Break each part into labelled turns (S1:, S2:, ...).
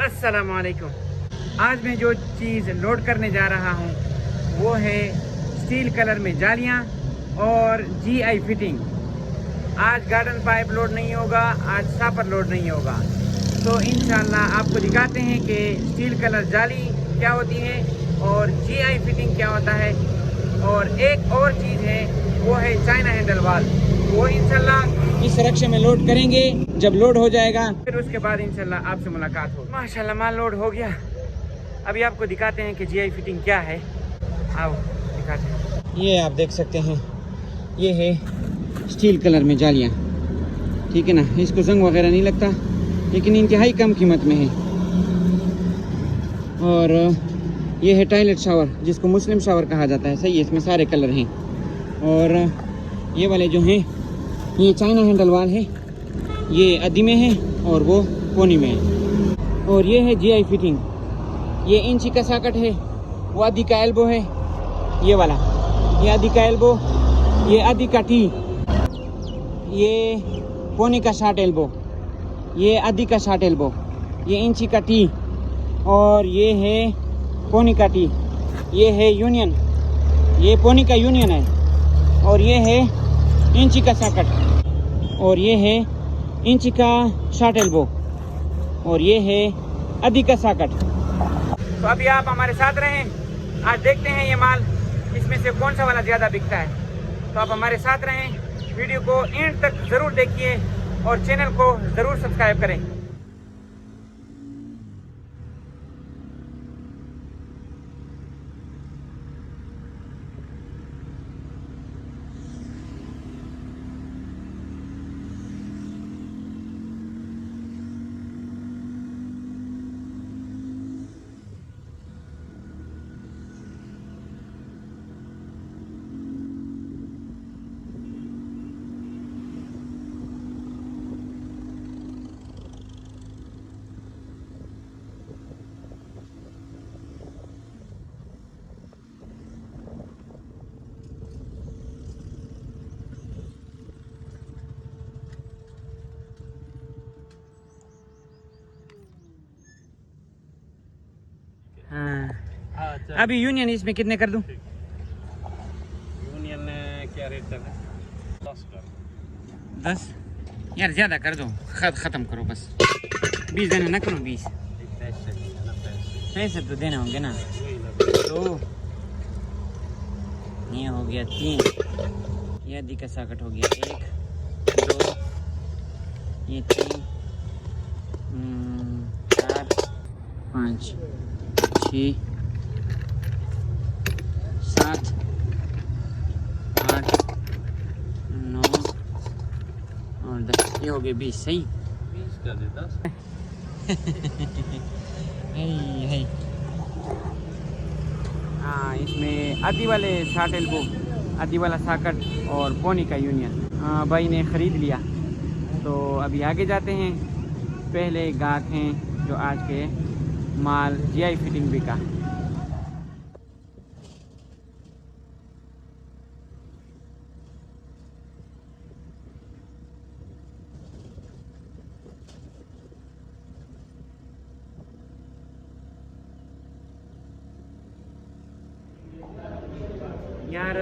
S1: अस्सलामुअलैकुम। आज मैं जो चीज़ नोट करने जा रहा हूँ वो है स्टील कलर में जालियाँ और जीआई फिटिंग। आज गार्डन पाइप लोड नहीं होगा, आज सापर लोड नहीं होगा। तो इंशाल्लाह आपको दिखाते हैं कि स्टील कलर जाली क्या होती है और जीआई फिटिंग क्या होता है। और एक और चीज़ है वो है चाइना हैंडल वाल, वो इंशाल्लाह इस रक्शे में लोड करेंगे। जब लोड हो जाएगा फिर उसके बाद इंशाल्लाह आपसे मुलाकात होगी। माशाल्लाह माल लोड हो गया। अभी आपको दिखाते हैं कि जीआई फिटिंग क्या है। आओ दिखाते हैं। ये आप देख सकते हैं, ये है स्टील कलर में जालियाँ, ठीक है ना। इसको जंग वगैरह नहीं लगता, लेकिन इंतहाई कम कीमत में है। और ये है टॉयलेट शावर, जिसको मुस्लिम शावर कहा जाता है। सही है, इसमें सारे कलर हैं। और ये वाले जो हैं ये चाइना हैंडल वाल है, ये आधी में है और वो कोनी में है। और ये है जीआई फिटिंग, ये इंची का सॉकेट है, वो आधी का एल्बो है। ये वाला ये आधी का एल्बो, ये आधी का टी, ये कोनी का शॉर्ट एल्बो, ये आधी का शॉर्ट एल्बो, ये इंची का टी और ये है पोनी का टी। ये है यूनियन, ये पोनी का यूनियन है। और ये है इंची का सॉकेट और ये है इंची का शॉर्ट एल्बो और ये है आधी का सॉकेट। तो अभी आप हमारे साथ रहें, आज देखते हैं ये माल इसमें से कौन सा वाला ज़्यादा बिकता है। तो आप हमारे साथ रहें, वीडियो को एंड तक ज़रूर देखिए और चैनल को ज़रूर सब्सक्राइब करें। हाँ, अभी यूनियन इसमें कितने कर दूं?
S2: यूनियन क्या रेट चल रहा है? 10 कर
S1: 10 यार, ज़्यादा कर दो, ख़त्म करो बस। 20 देना ना करो, 20 पैसे तो देने होंगे ना। तो ये हो गया 3, ये आधी का सॉकेट हो गया 1 2, ये 3 4 5 6 7 8 9 और 10, ये हो गए 20। सही
S2: 20 कर दे 10।
S1: हाँ, इसमें आधी वाले शॉर्ट एल्बो, आधी वाला सॉकेट और पोनी का यूनियन भाई ने ख़रीद लिया। तो अभी आगे जाते हैं। पहले गाहक हैं जो आज के माल जीआई फिटिंग बिका। यार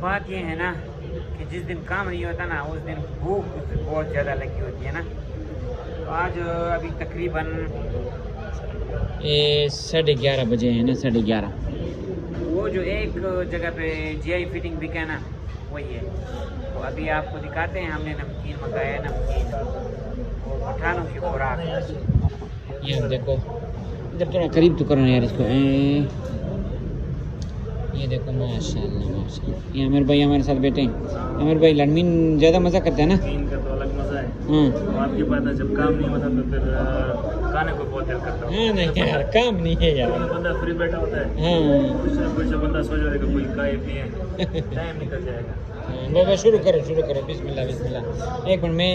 S1: बात ये है ना कि जिस दिन काम नहीं होता ना उस दिन भूख बहुत ज़्यादा लगी होती है ना। तो आज अभी तकरीबन 11:30 बजे है ना, 11:30। वो जो एक जगह पे जीआई फिटिंग बिका है ना, वही है। तो अभी आपको दिखाते हैं, हमने नमकीन मंगाया, नमकीन और पठानों की खुराक। ये देखो, इधर थोड़ा करीब तो करो ना यार इसको। ये देखो माशाल्लाह माशाल्लाह। ये अमीर भाई हमारे साथ बैठे हैं। अमीर भाई लड़मीन ज़्यादा मज़ा करते हैं ना।
S2: मीन का तो अलग मज़ा है।
S1: हाँ,
S2: आपकी बात है, जब काम नहीं होता तो फिर खाने को बहुत दिल करता है।
S1: हाँ नहीं यार, काम नहीं है यार।
S2: बंदा फ्री बैठा होता है,
S1: हाँ
S2: कुछ बंदा सोच रहा है कि कोई खाए पिए, टाइम निकल जाएगा।
S1: बाबा शुरू करो बिस्मिल्लाह बिस्मिल्लाह। एक मिनट में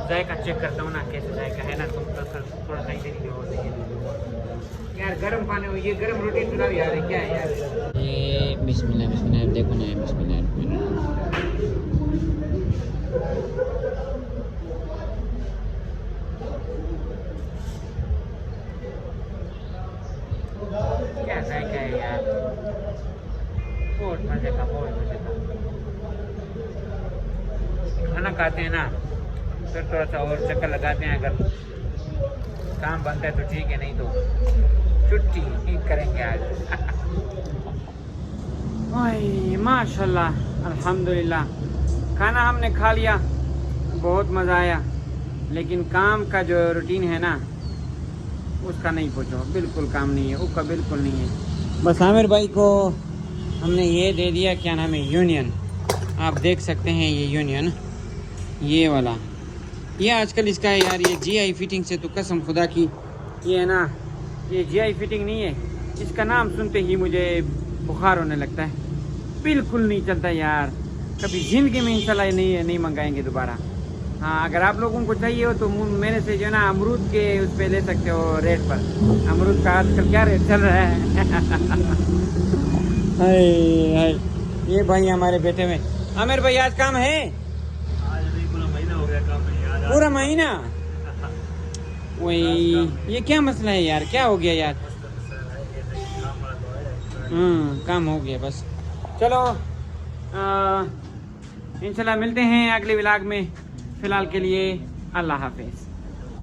S1: जायका चेक करता हूँ ना, कैसे जायका है ना। तुम थोड़ा सही तरीके हो यार। गर्म पानी हो, ये गर्म रोटी चुरा भी आ रही क्या है यार। ये बिस्मिल्लाह बिस्मिल्लाह, देखो ना, बिस्मिल्लाह। क्या है यार, बहुत मजे का, बहुत मजे का। खाना खाते हैं ना फिर थोड़ा सा और चक्कर लगाते हैं, अगर काम बनता है तो ठीक है, नहीं तो छुट्टी ही करेंगे आज। ओए माशाल्लाह, अल्हम्दुलिल्लाह, खाना हमने खा लिया, बहुत मज़ा आया, लेकिन काम का जो रूटीन है ना उसका नहीं पूछो, बिल्कुल काम नहीं है, उसका बिल्कुल नहीं है। बस आमिर भाई को हमने ये दे दिया, क्या नाम है, यूनियन। आप देख सकते हैं ये यूनियन, ये वाला, ये आजकल इसका है यार, ये जीआई फिटिंग से तो कसम खुदा की, ये है ना, ये जीआई फिटिंग नहीं है, इसका नाम सुनते ही मुझे बुखार होने लगता है, बिल्कुल नहीं चलता यार। कभी ज़िंदगी में इंशाल्लाह नहीं मंगाएंगे दोबारा। हाँ, अगर आप लोगों को चाहिए हो तो मेरे से जो है ना अमरूद के उस पे ले सकते हो रेट पर। अमरूद का आजकल क्या रेट चल रहा है। हाय हाय, ये भाई हमारे बेटे में। आमिर भाई आज काम है?
S2: आज नहीं, पूरा महीना हो गया काम नहीं, आज
S1: पूरा महीना? वही, ये क्या मसला है यार, क्या हो गया यार? काम हो गया बस। चलो इंशाल्लाह मिलते हैं अगले व्लॉग में, फ़िलहाल के लिए अल्लाह हाफिज़।